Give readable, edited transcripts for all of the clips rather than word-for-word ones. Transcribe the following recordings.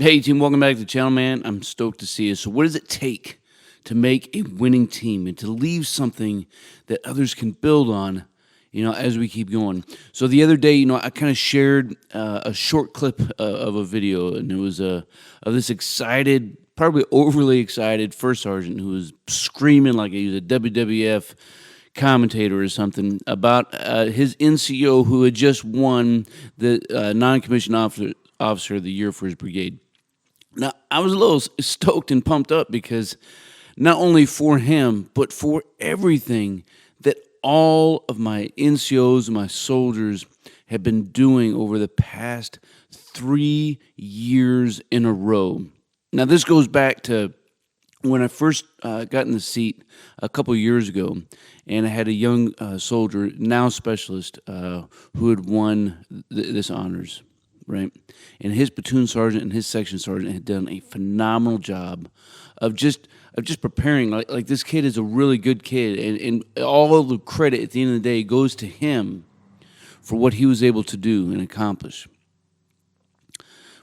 Hey, team, welcome back to the channel, man. I'm stoked to see you. So, what does it take to make a winning team and to leave something that others can build on, as we keep going? So, the other day, I kind of shared a short clip of a video, and it was of this excited, probably overly excited first sergeant who was screaming like he was a WWF commentator or something about his NCO who had just won the non-commissioned officer of the year for his brigade. Now, I was a little stoked and pumped up because not only for him, but for everything that all of my NCOs, my soldiers, have been doing over the past 3 years in a row. Now, this goes back to when I first got in the seat a couple years ago, and I had a young soldier, now specialist, who had won this honors. Right, and his platoon sergeant and his section sergeant had done a phenomenal job of just preparing. Like this kid is a really good kid, and all of the credit at the end of the day goes to him for what he was able to do and accomplish.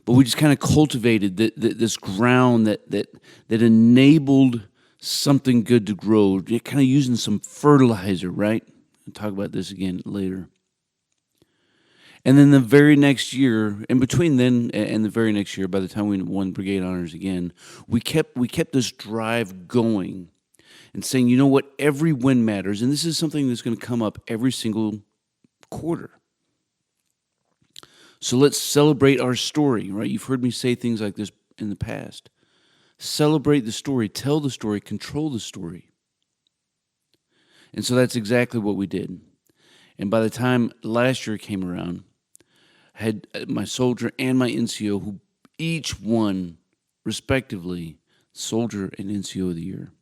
But we just kind of cultivated this ground that enabled something good to grow. Kind of using some fertilizer, right? I'll talk about this again later. And then the very next year, in between then and the very next year, by the time we won brigade honors again, we kept this drive going and saying, you know what, every win matters. And this is something that's going to come up every single quarter. So let's celebrate our story, right? You've heard me say things like this in the past. Celebrate the story, tell the story, control the story. And so that's exactly what we did. And by the time last year came around, I had my soldier and my NCO who each won, respectively, Soldier and NCO of the Year.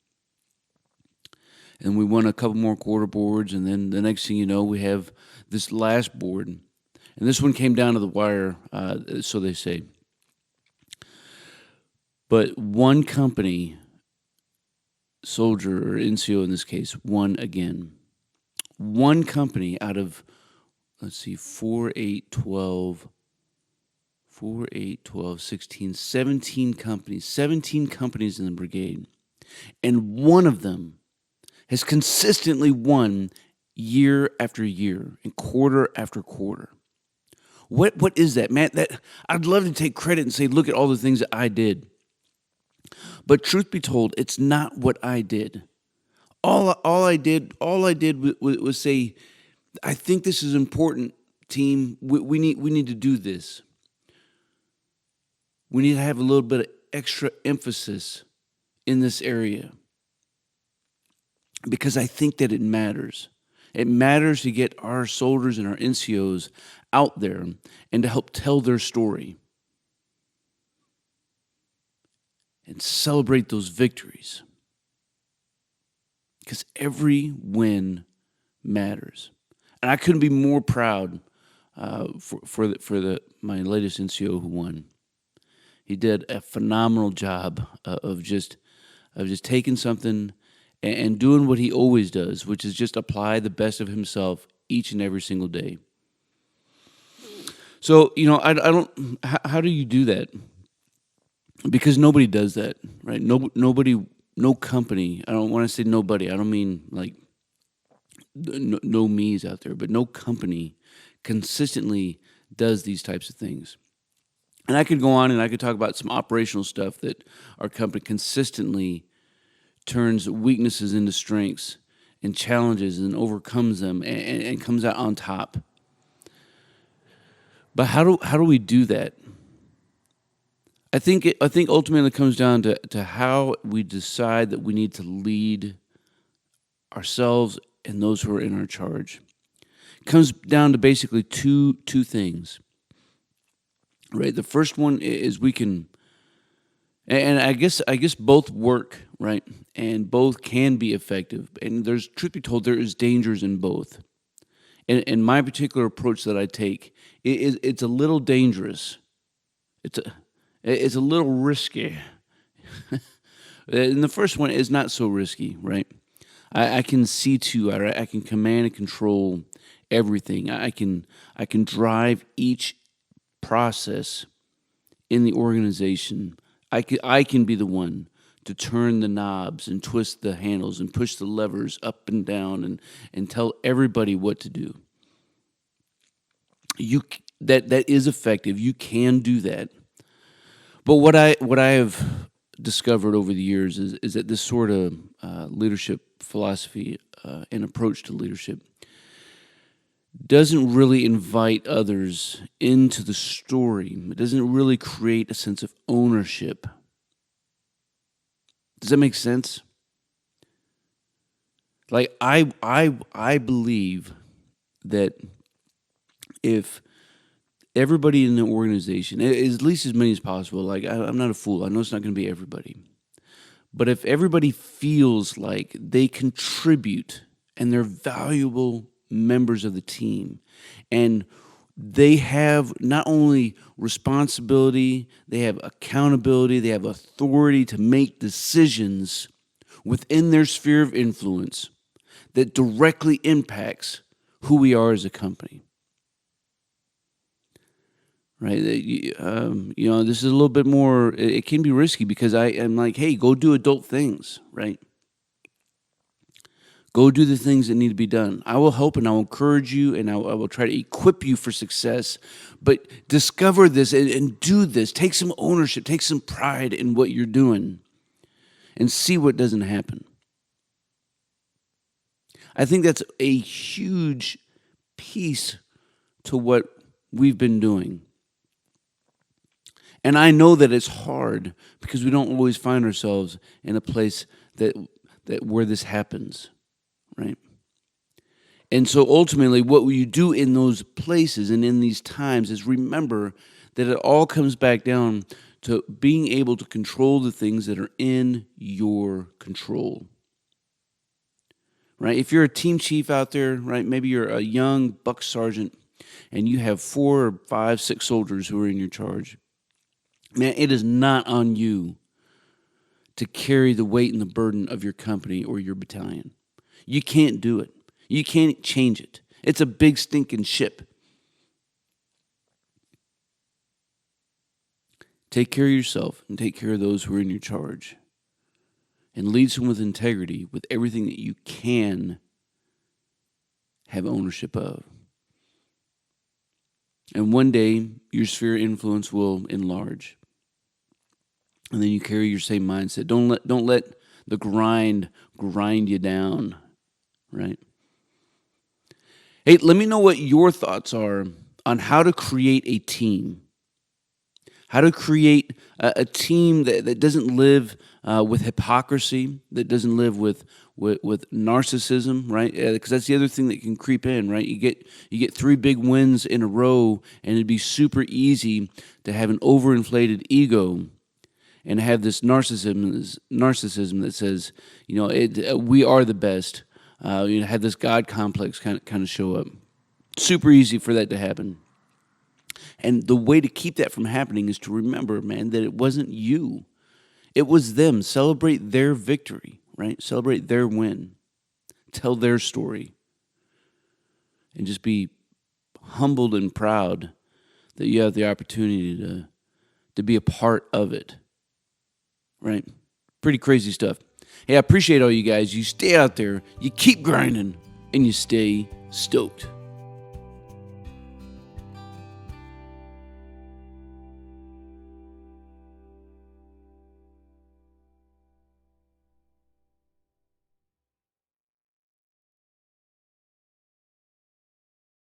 And we won a couple more quarter boards, and then the next thing you know, we have this last board. And this one came down to the wire, so they say. But one company, soldier or NCO in this case, won again. One company out of, 4, 8, 12, 16, 17 companies, 17 companies in the brigade. And one of them has consistently won year after year and quarter after quarter. What is that, man? I'd love to take credit and say, look at all the things that I did. But truth be told, it's not what I did. All I did was say, I think this is important, team. We need to do this. We need to have a little bit of extra emphasis in this area because I think that it matters. It matters to get our soldiers and our NCOs out there and to help tell their story and celebrate those victories. Because every win matters. And I couldn't be more proud for my latest NCO who won. He did a phenomenal job of just taking something and doing what he always does, which is just apply the best of himself each and every single day. So, I don't. How do you do that? Because nobody does that, right? Nobody. No company, I don't want to say nobody, I don't mean like no me's out there, but no company consistently does these types of things. And I could go on and I could talk about some operational stuff that our company consistently turns weaknesses into strengths and challenges and overcomes them and comes out on top. But how do we do that? I think ultimately it comes down to how we decide that we need to lead ourselves and those who are in our charge. It comes down to basically two things. Right? The first one is we can, and I guess both work, right? And both can be effective. And there's, truth be told, there is dangers in both. And my particular approach that I take, it's a little dangerous. It's a little risky. And the first one is not so risky, right? I can see to, I can command and control everything. I can drive each process in the organization, I can be the one to turn the knobs and twist the handles and push the levers up and down and tell everybody what to do. That is effective. You can do that. But what I have discovered over the years is that this sort of leadership philosophy and approach to leadership doesn't really invite others into the story. It doesn't really create a sense of ownership. Does that make sense? Like I believe that if everybody in the organization, at least as many as possible, like I'm not a fool. I know it's not going to be everybody. But if everybody feels like they contribute and they're valuable members of the team and they have not only responsibility, they have accountability, they have authority to make decisions within their sphere of influence that directly impacts who we are as a company. Right? This is a little bit more, it can be risky because I am like, hey, go do adult things, right? Go do the things that need to be done. I will help and I will encourage you and I will try to equip you for success. But discover this and do this. Take some ownership, take some pride in what you're doing and see what doesn't happen. I think that's a huge piece to what we've been doing. And I know that it's hard because we don't always find ourselves in a place that where this happens, right? And so ultimately what you do in those places and in these times is remember that it all comes back down to being able to control the things that are in your control. Right? If you're a team chief out there, right, maybe you're a young buck sergeant and you have 4 or 5, 6 soldiers who are in your charge. Man, it is not on you to carry the weight and the burden of your company or your battalion. You can't do it. You can't change it. It's a big stinking ship. Take care of yourself and take care of those who are in your charge. And lead them with integrity with everything that you can have ownership of. And one day, your sphere of influence will enlarge. And then you carry your same mindset. Don't let the grind you down, right? Hey, let me know what your thoughts are on how to create a team. How to create a team that doesn't live with hypocrisy, that doesn't live with narcissism, right? Because that's the other thing that can creep in, right? You get 3 big wins in a row, and it'd be super easy to have an overinflated ego and have this narcissism that says, we are the best. Have this God complex kind of show up. Super easy for that to happen. And the way to keep that from happening is to remember, man, that it wasn't you. It was them. Celebrate their victory, right? Celebrate their win. Tell their story. And just be humbled and proud that you have the opportunity to be a part of it, right? Pretty crazy stuff. Hey, I appreciate all you guys. You stay out there, you keep grinding, and you stay stoked.